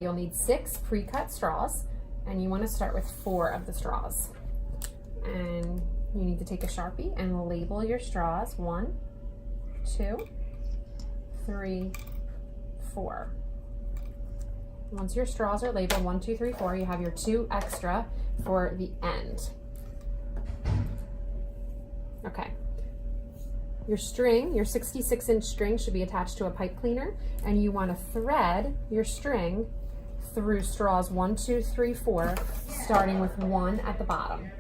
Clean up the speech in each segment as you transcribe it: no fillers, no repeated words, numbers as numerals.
You'll need 6 pre-cut straws, and you want to start with 4 of the straws. And you need to take a Sharpie and label your straws. 1, 2, 3, 4. Once your straws are labeled 1, 2, 3, 4, you have your 2 extra for the end. Okay. Your string, your 66-inch string, should be attached to a pipe cleaner, and you want to thread your string through straws 1, 2, 3, 4, starting with 1 at the bottom.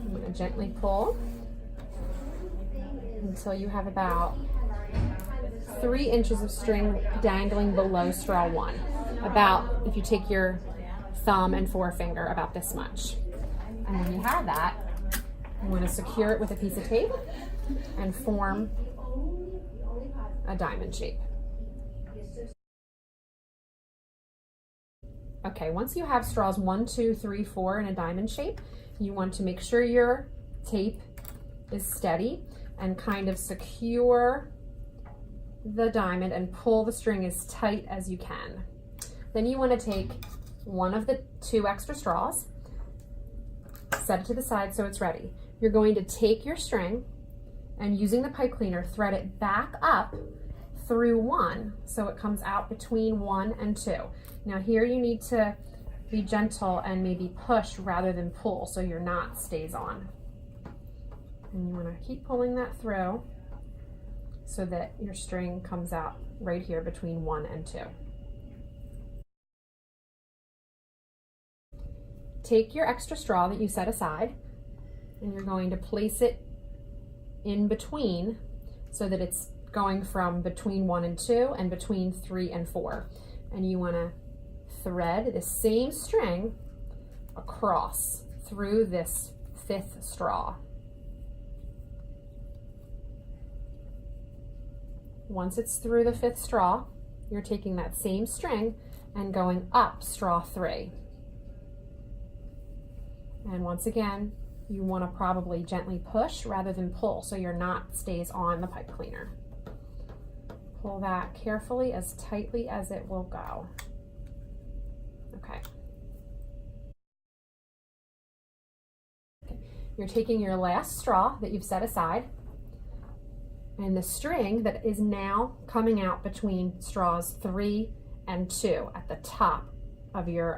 I'm going to gently pull until you have about 3 inches of string dangling below straw 1. About, if you take your thumb and forefinger, about this much. And when you have that, you want to secure it with a piece of tape and form a diamond shape. Okay, once you have straws 1, 2, 3, 4 in a diamond shape, you want to make sure your tape is steady and kind of secure the diamond and pull the string as tight as you can. Then you want to take one of the 2 extra straws, set it to the side so it's ready. You're going to take your string and, using the pipe cleaner, thread it back up through 1 so it comes out between 1 and 2. Now here you need to be gentle and maybe push rather than pull so your knot stays on. And you want to keep pulling that through so that your string comes out right here between 1 and 2. Take your extra straw that you set aside, and you're going to place it in between so that it's going from between 1 and 2 and between 3 and 4. And you want to thread the same string across through this 5th straw. Once it's through the 5th straw, you're taking that same string and going up straw 3. And once again, you want to probably gently push rather than pull so your knot stays on the pipe cleaner. Pull that carefully, as tightly as it will go. Okay. You're taking your last straw that you've set aside, and the string that is now coming out between straws 3 and 2 at the top of your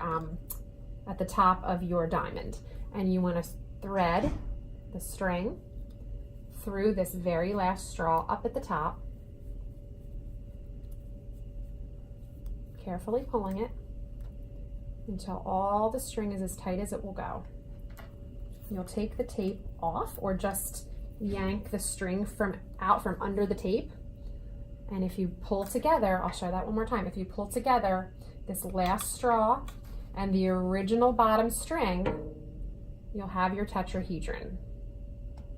diamond, and you want to thread the string through this very last straw up at the top, carefully pulling it until all the string is as tight as it will go. You'll take the tape off, or just yank the string out from under the tape, and if you pull together, I'll show that one more time, if you pull together this last straw and the original bottom string, you'll have your tetrahedron.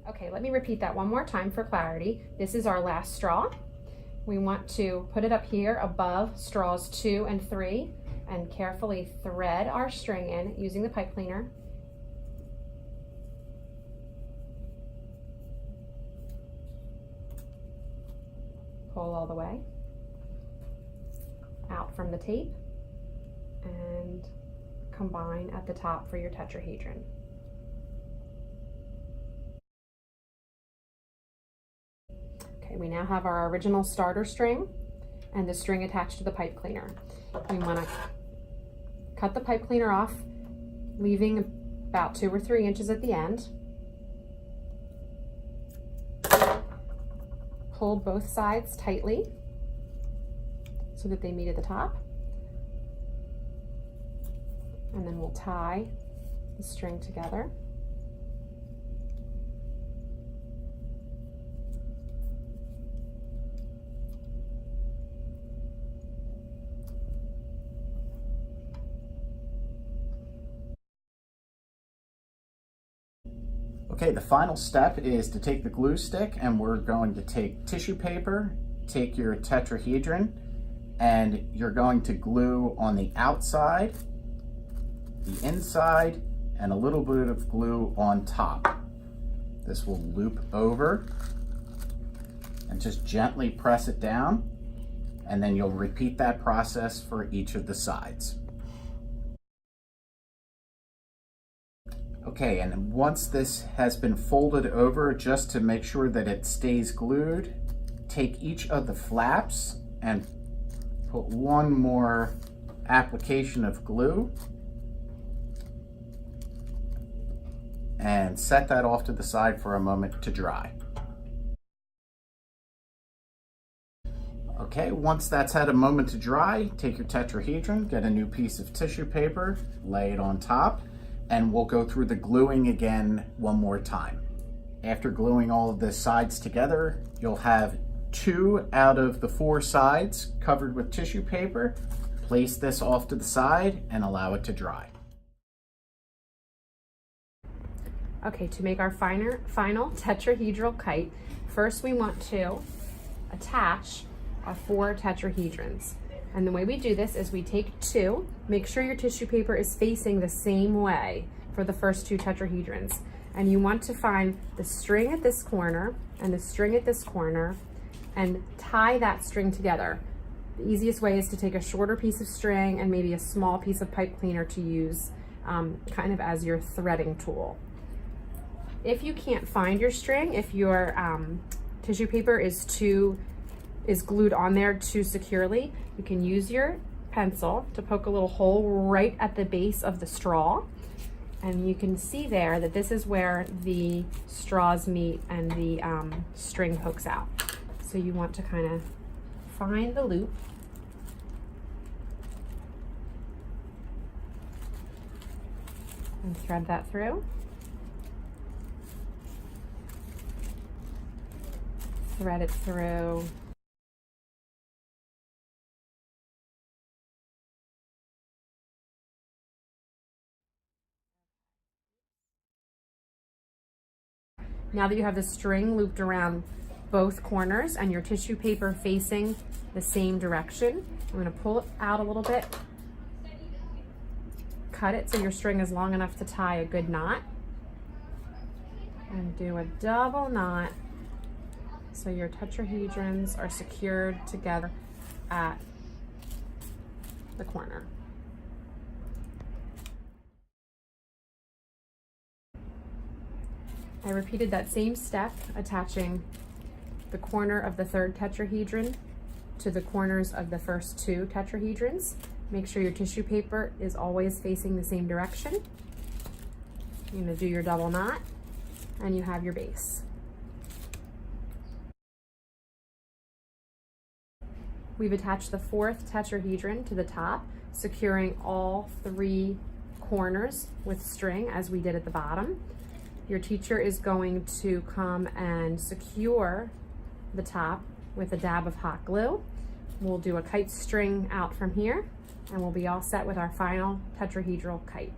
Okay, let me repeat that one more time for clarity. This is our last straw. We want to put it up here above straws 2 and 3 and carefully thread our string in using the pipe cleaner. Pull all the way out from the tape and combine at the top for your tetrahedron. Okay, we now have our original starter string and the string attached to the pipe cleaner. We want to cut the pipe cleaner off, leaving about 2 or 3 inches at the end. Pull both sides tightly so that they meet at the top. And then we'll tie the string together. Okay, the final step is to take the glue stick, and we're going to take tissue paper, take your tetrahedron, and you're going to glue on the outside, the inside, and a little bit of glue on top. This will loop over and just gently press it down, and then you'll repeat that process for each of the sides. Okay, and once this has been folded over, just to make sure that it stays glued, take each of the flaps and put one more application of glue and set that off to the side for a moment to dry. Okay, once that's had a moment to dry, take your tetrahedron, get a new piece of tissue paper, lay it on top, and we'll go through the gluing again one more time. After gluing all of the sides together, you'll have 2 out of the 4 sides covered with tissue paper. Place this off to the side and allow it to dry. Okay, to make our final tetrahedral kite, first we want to attach our 4 tetrahedrons. And the way we do this is we take 2, make sure your tissue paper is facing the same way for the first 2 tetrahedrons. And you want to find the string at this corner and the string at this corner and tie that string together. The easiest way is to take a shorter piece of string and maybe a small piece of pipe cleaner to use kind of as your threading tool. If you can't find your string, if your tissue paper is glued on there too securely, you can use your pencil to poke a little hole right at the base of the straw. And you can see there that this is where the straws meet and the string pokes out. So you want to kind of find the loop. And thread that through. Thread it through. Now that you have the string looped around both corners and your tissue paper facing the same direction, I'm going to pull it out a little bit, cut it so your string is long enough to tie a good knot, and do a double knot so your tetrahedrons are secured together at the corner. I repeated that same step, attaching the corner of the 3rd tetrahedron to the corners of the first 2 tetrahedrons. Make sure your tissue paper is always facing the same direction. You're going to do your double knot, and you have your base. We've attached the 4th tetrahedron to the top, securing all 3 corners with string as we did at the bottom. Your teacher is going to come and secure the top with a dab of hot glue. We'll do a kite string out from here, and we'll be all set with our final tetrahedral kite.